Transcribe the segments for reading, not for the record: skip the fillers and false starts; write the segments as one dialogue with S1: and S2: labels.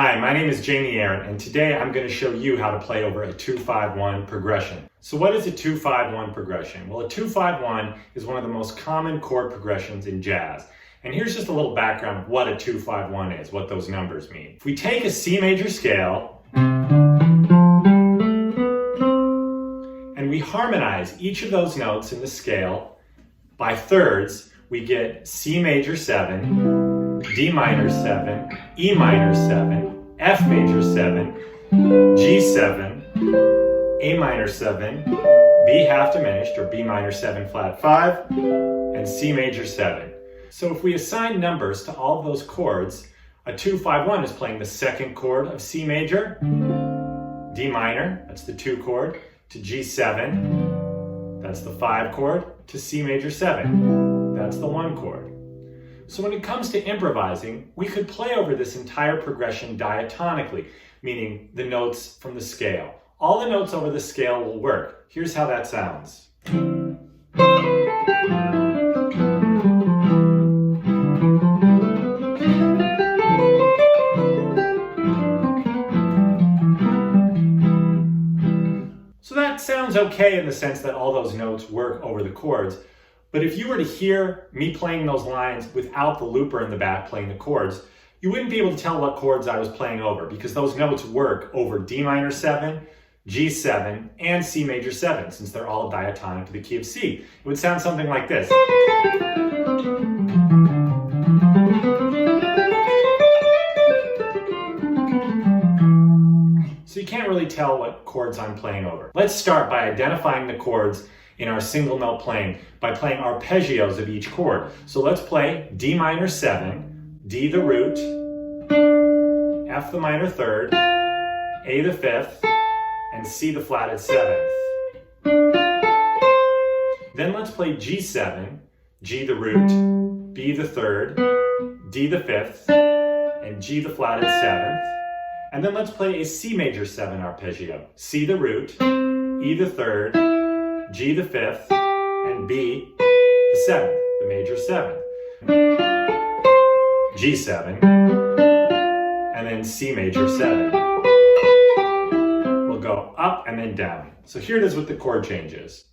S1: Hi, my name is Jamie Aaron, and today I'm going to show you how to play over a 2-5-1 progression. So what is a 2-5-1 progression? Well, a 2-5-1 is one of the most common chord progressions in jazz. And here's just a little background of what a 2-5-1 is, what those numbers mean. If we take a C major scale and we harmonize each of those notes in the scale by thirds, we get C major 7, D minor 7, E minor 7, F major 7, G7, A minor 7, B half diminished or B minor 7 flat 5, and C major 7. So if we assign numbers to all of those chords, a 2-5-1 is playing the second chord of C major, D minor, that's the 2 chord, to G7, that's the 5 chord, to C major 7, that's the 1 chord. So when it comes to improvising, we could play over this entire progression diatonically, meaning the notes from the scale. All the notes over the scale will work. Here's how that sounds. So that sounds okay in the sense that all those notes work over the chords. But if you were to hear me playing those lines without the looper in the back playing the chords, you wouldn't be able to tell what chords I was playing over because those notes work over D minor 7, G7, and C major 7 since they're all diatonic to the key of C. It would sound something like this. So you can't really tell what chords I'm playing over. Let's start by identifying the chords in our single note playing by playing arpeggios of each chord. So let's play D minor 7, D the root, F the minor 3rd, A the 5th, and C the flatted 7th. Then let's play G7, G the root, B the 3rd, D the 5th, and G the flatted 7th. And then let's play a C major 7 arpeggio. C the root, E the 3rd, G the 5th, and B the 7th, the major 7th. G7, and then C major 7. We'll go up and then down. So here it is with the chord changes.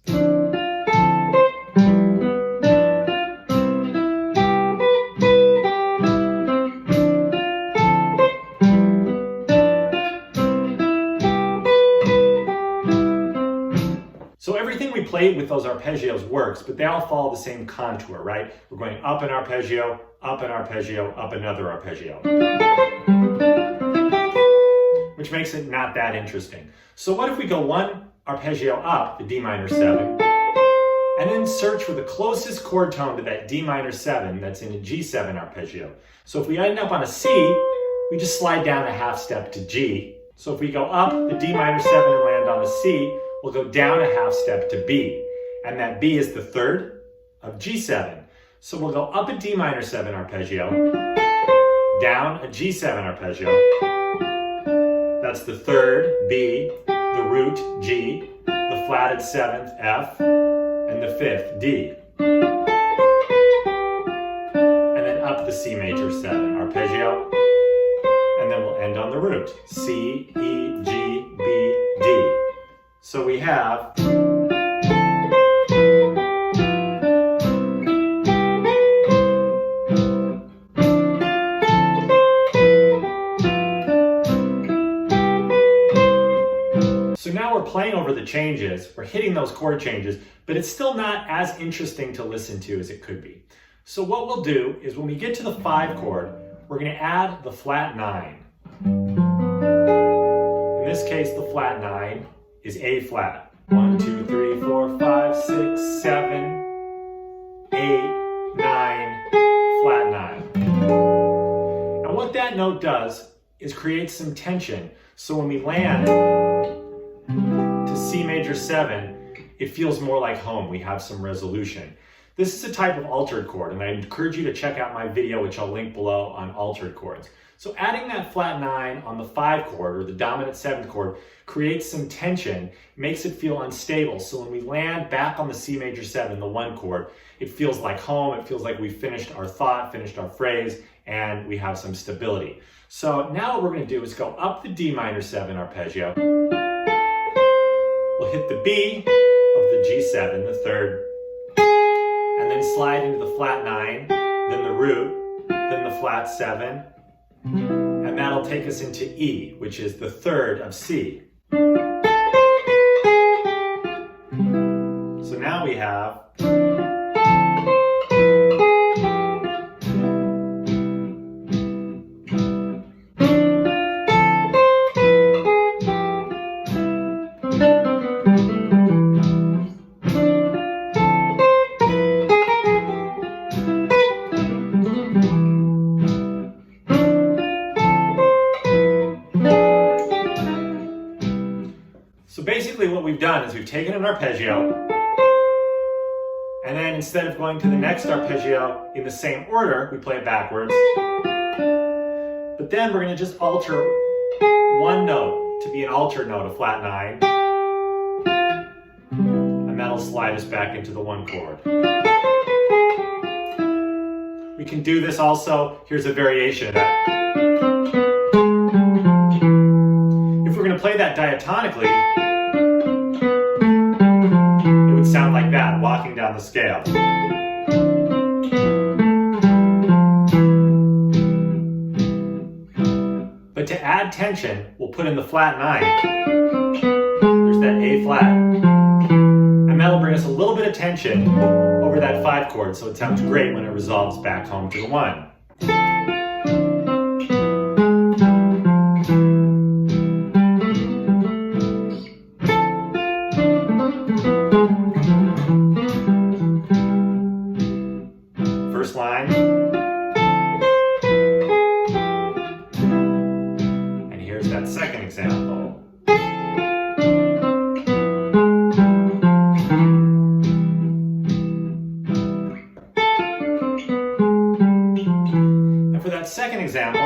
S1: So everything we played with those arpeggios works, but they all follow the same contour, right? We're going up an arpeggio, up another arpeggio. Which makes it not that interesting. So what if we go one arpeggio up, the D minor 7, and then search for the closest chord tone to that D minor 7 that's in a G7 arpeggio. So if we end up on a C, we just slide down a half step to G. So if we go up the D minor 7 and land on a C, we'll go down a half step to B, and that B is the 3rd of G7. So we'll go up a D minor 7 arpeggio, down a G7 arpeggio, that's the 3rd B, the root G, the flatted 7th F, and the 5th D. And then up the C major 7 arpeggio, and then we'll end on the root, C, E, G, B, D. So we have So now we're playing over the changes, we're hitting those chord changes, but it's still not as interesting to listen to as it could be. So what we'll do is when we get to the 5 chord, we're going to add the flat 9. In this case, the flat 9 is A flat. 1, 2, 3, 4, 5, 6, 7, 8, 9, flat 9. And what that note does is create some tension. So when we land to C major 7, it feels more like home. We have some resolution. This is a type of altered chord, and I encourage you to check out my video, which I'll link below, on altered chords. So adding that flat 9 on the 5 chord, or the dominant 7th chord, creates some tension, makes it feel unstable. So when we land back on the C major 7, the 1 chord, it feels like home, it feels like we finished our thought, finished our phrase, and we have some stability. So now what we're going to do is go up the D minor 7 arpeggio. We'll hit the B of the G7, the 3rd, and then slide into the flat 9, then the root, then the flat 7, and that'll take us into E, which is the 3rd of C. So now we have basically what we've done is we've taken an arpeggio, and then instead of going to the next arpeggio in the same order, we play it backwards. But then we're going to just alter one note to be an altered note, a flat 9, and that'll slide us back into the 1 chord. We can do this also. Here's a variation of that. If we're going to play that diatonically, sound like that, walking down the scale. But to add tension, we'll put in the flat 9. There's that A flat. And that'll bring us a little bit of tension over that 5 chord, so it sounds great when it resolves back home to the 1. First line, and here's that second example. And for that second example,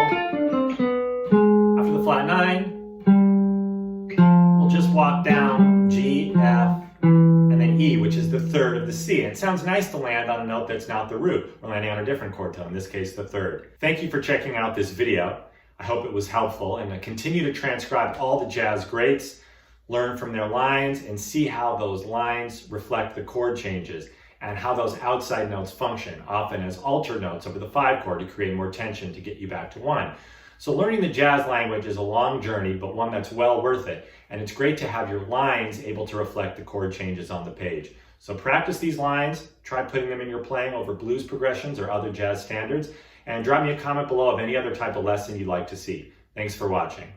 S1: after the flat 9, we'll just walk down G, F, and then E, which is the 3rd of the C. And it sounds nice to land on a note that's not the root. We're landing on a different chord tone, in this case the 3rd. Thank you for checking out this video. I hope it was helpful, and I continue to transcribe all the jazz greats, learn from their lines, and see how those lines reflect the chord changes and how those outside notes function, often as altered notes over the 5 chord to create more tension to get you back to 1. So learning the jazz language is a long journey, but one that's well worth it. And it's great to have your lines able to reflect the chord changes on the page. So practice these lines, try putting them in your playing over blues progressions or other jazz standards, and drop me a comment below of any other type of lesson you'd like to see. Thanks for watching.